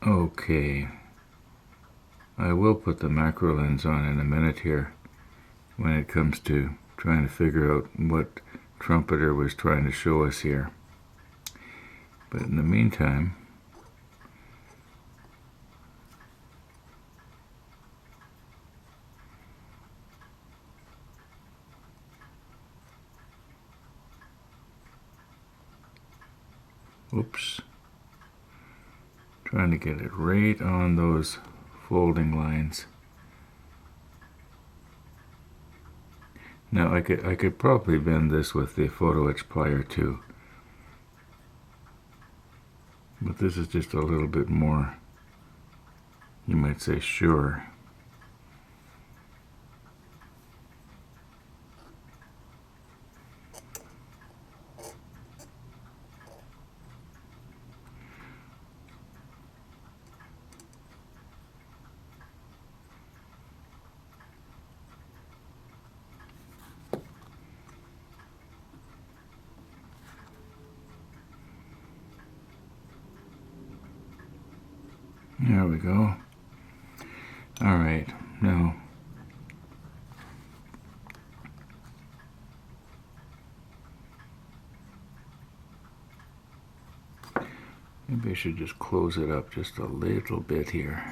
Okay, I will put the macro lens on in a minute here when it comes to trying to figure out what Trumpeter was trying to show us here. But in the meantime, oops, trying to get it right on those folding lines. Now I could probably bend this with the photo etch plier too, but this is just a little bit more, you might say, sure. There we go. All right, now maybe I should just close it up just a little bit here.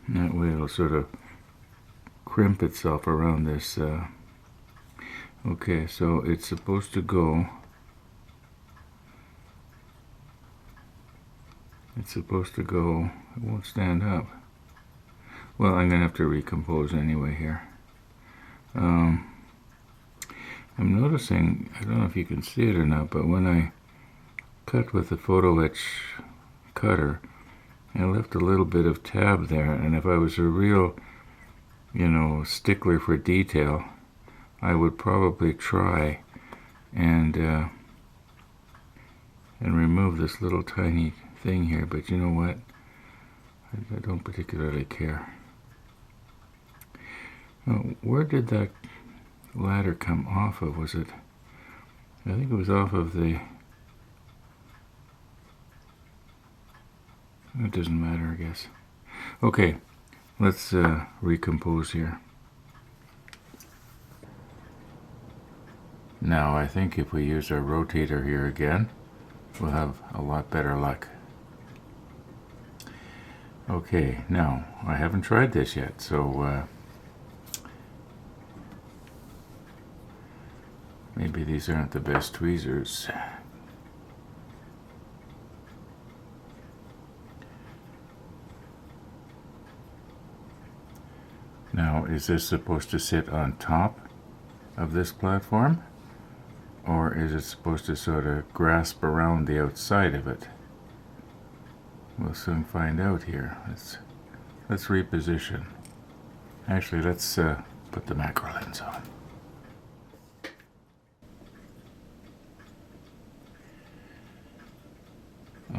That way it'll sort of crimp itself around this. Okay, so it's supposed to go. It's supposed to go. It won't stand up. Well, I'm going to have to recompose anyway here. I'm noticing, I don't know if you can see it or not, but when I cut with the photo etch cutter, I left a little bit of tab there, and if I was a real, stickler for detail, I would probably try and remove this little tiny thing here, but you know what? I don't particularly care. Now, where did that ladder come off of? Was it? I think it was off of the. It doesn't matter, I guess. Okay, let's recompose here. Now, I think if we use our rotator here again, we'll have a lot better luck. Okay, now, I haven't tried this yet, so maybe these aren't the best tweezers. Now, is this supposed to sit on top of this platform? Or is it supposed to sort of grasp around the outside of it? We'll soon find out here. Let's reposition. Actually, let's put the macro lens on.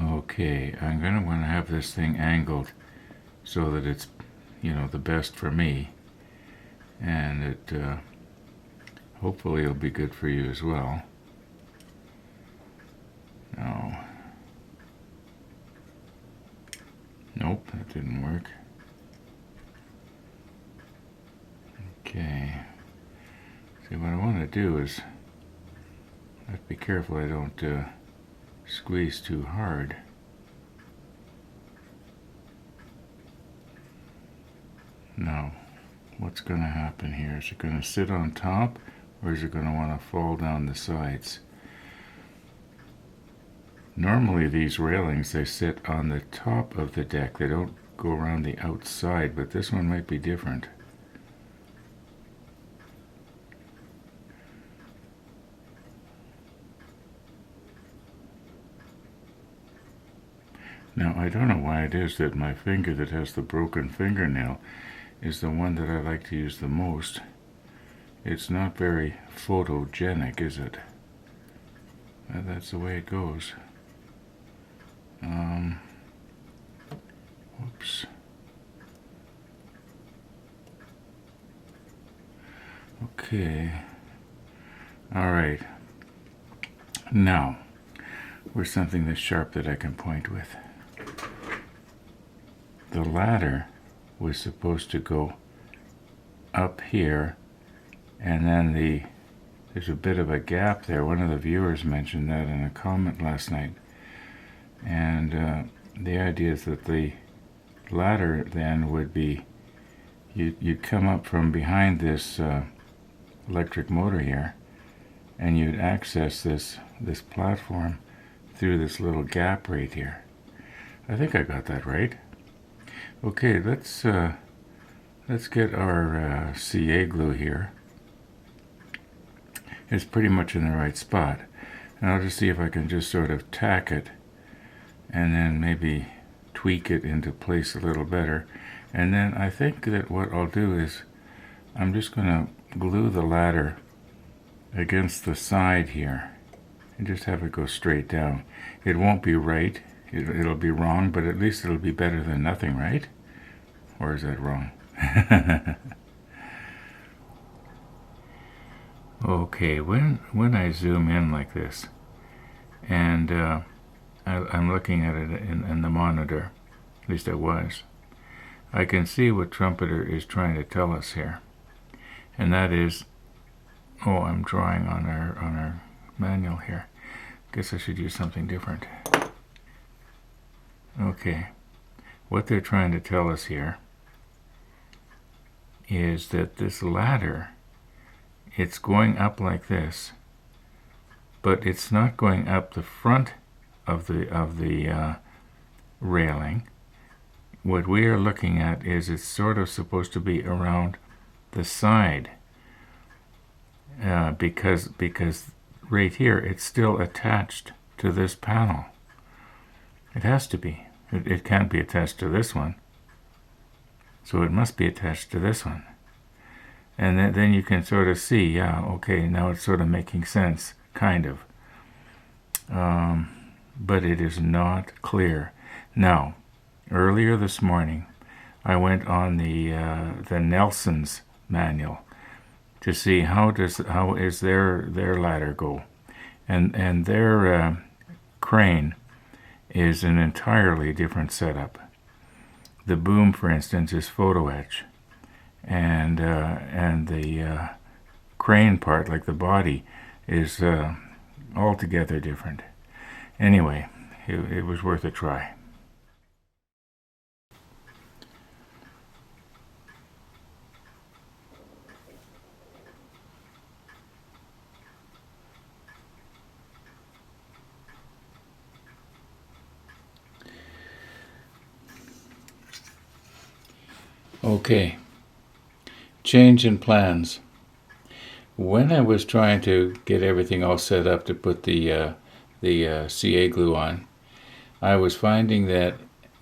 Okay, I'm going to want to have this thing angled so that it's, the best for me, and it hopefully it'll be good for you as well. No. Nope, that didn't work. Okay. See, what I want to do is, I have to be careful I don't squeeze too hard. Now, what's going to happen here? Is it going to sit on top, or is it going to want to fall down the sides? Normally these railings, they sit on the top of the deck. They don't go around the outside, but this one might be different. Now, I don't know why it is that my finger that has the broken fingernail is the one that I like to use the most. It's not very photogenic, is it? That's the way it goes. Whoops. Okay. All right. Now, where's something that's sharp that I can point with? The ladder was supposed to go up here, and then there's a bit of a gap there. One of the viewers mentioned that in a comment last night. And the idea is that the ladder then would be, you'd come up from behind this electric motor here, and you'd access this platform through this little gap right here. I think I got that right. Okay, let's get our CA glue here. It's pretty much in the right spot. And I'll just see if I can just sort of tack it and then maybe tweak it into place a little better. And then I think that what I'll do is I'm just going to glue the ladder against the side here and just have it go straight down. It won't be right. It'll be wrong, but at least it'll be better than nothing, right? Or is that wrong? Okay, when I zoom in like this, and I'm looking at it in the monitor, at least I was, I can see what Trumpeter is trying to tell us here. And that is, I'm drawing on our manual here. Guess I should use something different. Okay, what they're trying to tell us here is that this ladder, it's going up like this, but it's not going up the front of the railing. What we are looking at is it's sort of supposed to be around the side, because right here it's still attached to this panel. It has to be. It can't be attached to this one. So it must be attached to this one. And then you can sort of see, yeah, okay, now it's sort of making sense, kind of. But it is not clear. Now, earlier this morning, I went on the Nelson's manual to see how is their ladder go, and their crane is an entirely different setup. The boom, for instance, is photo etch, and the crane part, like the body, is altogether different. Anyway, it was worth a try. Okay, change in plans. When I was trying to get everything all set up to put the CA glue on, I was finding that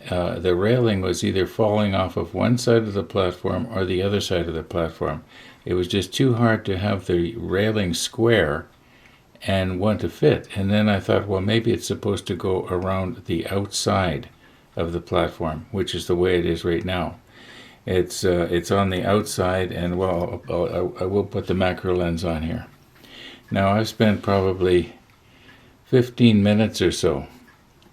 the railing was either falling off of one side of the platform or the other side of the platform. It was just too hard to have the railing square and want to fit. And then I thought, well, maybe it's supposed to go around the outside of the platform, which is the way it is right now. It's on the outside, and well, I will put the macro lens on here. Now, I've spent probably 15 minutes or so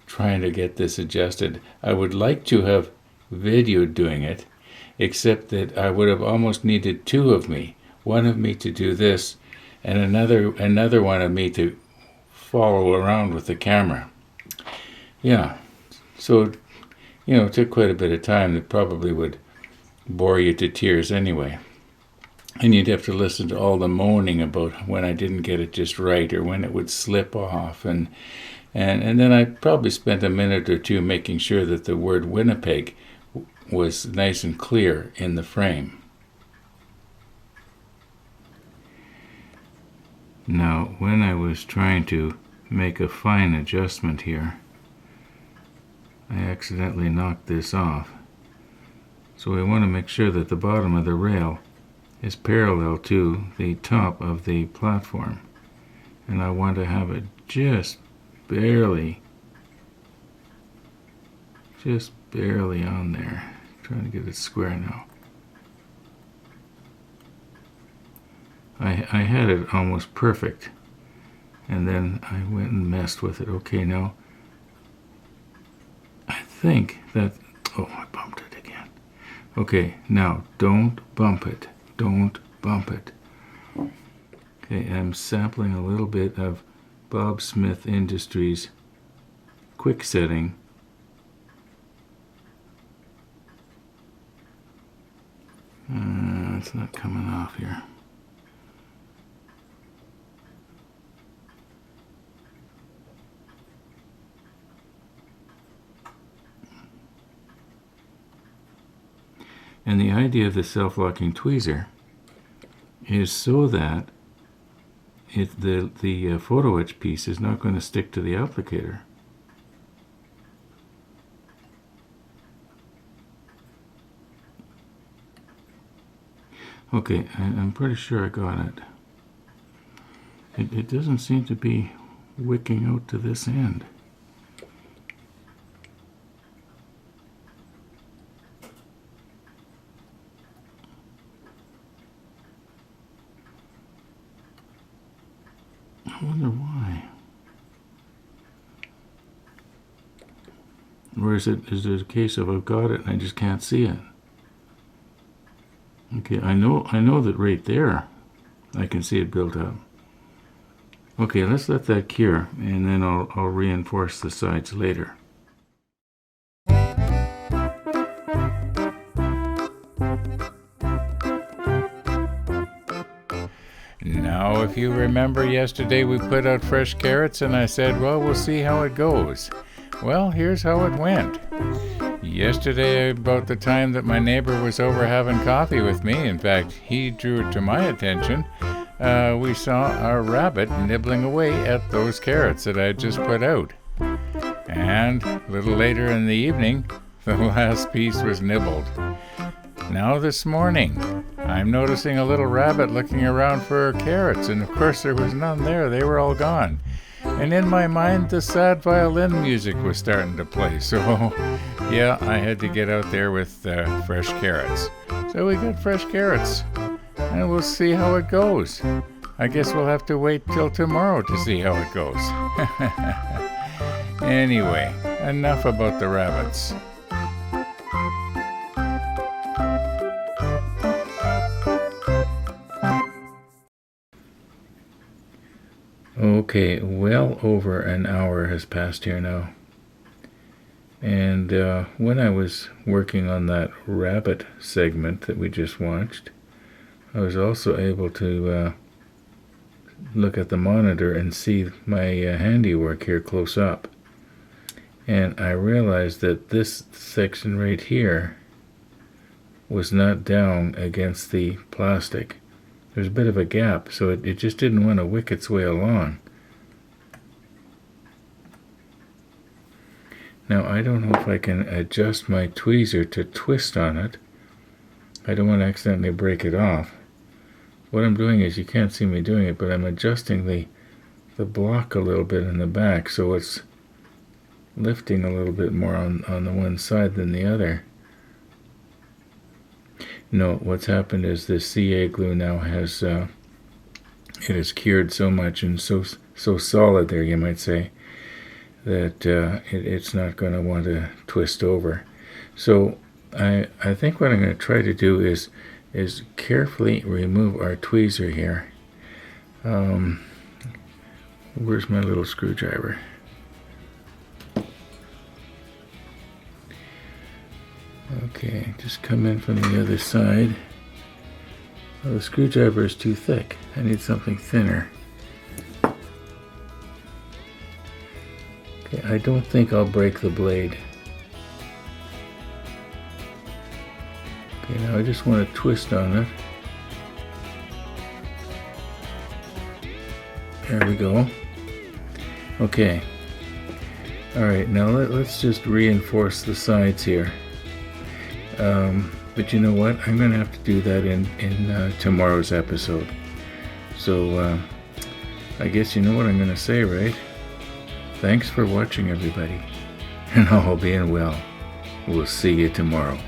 trying to get this adjusted. I would like to have videoed doing it, except that I would have almost needed two of me. One of me to do this, and another one of me to follow around with the camera. Yeah, so, it took quite a bit of time. That probably would bore you to tears anyway. And you'd have to listen to all the moaning about when I didn't get it just right or when it would slip off. And then I probably spent a minute or two making sure that the word Winnipeg was nice and clear in the frame. Now, when I was trying to make a fine adjustment here, I accidentally knocked this off. So we want to make sure that the bottom of the rail is parallel to the top of the platform. And I want to have it just barely on there. Trying to get it square now. I had it almost perfect, and then I went and messed with it. Okay, now I think that, oh, I bumped it again. Okay, now don't bump it. Don't bump it. Okay, I'm sampling a little bit of Bob Smith Industries quick setting. It's not coming off here. And the idea of the self-locking tweezer is so that the photo etch piece is not going to stick to the applicator. Okay, I'm pretty sure I got it. It doesn't seem to be wicking out to this end. I wonder why. Or is it a case of I've got it and I just can't see it? Okay, I know that right there I can see it built up. Okay, let's let that cure, and then I'll reinforce the sides later. Now, if you remember yesterday we put out fresh carrots and I said, well, we'll see how it goes. Well, here's how it went. Yesterday, about the time that my neighbor was over having coffee with me, in fact, he drew it to my attention, we saw a rabbit nibbling away at those carrots that I had just put out. And a little later in the evening, the last piece was nibbled. Now this morning, I'm noticing a little rabbit looking around for carrots, and of course there was none there. They were all gone. And in my mind, the sad violin music was starting to play. So, yeah, I had to get out there with fresh carrots. So we got fresh carrots, and we'll see how it goes. I guess we'll have to wait till tomorrow to see how it goes. Anyway, enough about the rabbits. Okay, well over an hour has passed here now. And when I was working on that rabbit segment that we just watched, I was also able to look at the monitor and see my handiwork here close up. And I realized that this section right here was not down against the plastic. There's a bit of a gap, so it just didn't want to wick its way along. Now, I don't know if I can adjust my tweezer to twist on it. I don't want to accidentally break it off. What I'm doing is, you can't see me doing it, but I'm adjusting the block a little bit in the back, so it's lifting a little bit more on the one side than the other. No, what's happened is this CA glue now has it has cured so much and so solid there, you might say, that it's not going to want to twist over. So I think what I'm going to try to do is carefully remove our tweezer here. Where's my little screwdriver? Okay, just come in from the other side. Well, the screwdriver is too thick. I need something thinner. Okay, I don't think I'll break the blade. Okay, now I just want to twist on it. There we go. Okay. Alright, now let's just reinforce the sides here. But you know what? I'm going to have to do that in tomorrow's episode. So, I guess you know what I'm going to say, right? Thanks for watching, everybody. And all being well, we'll see you tomorrow.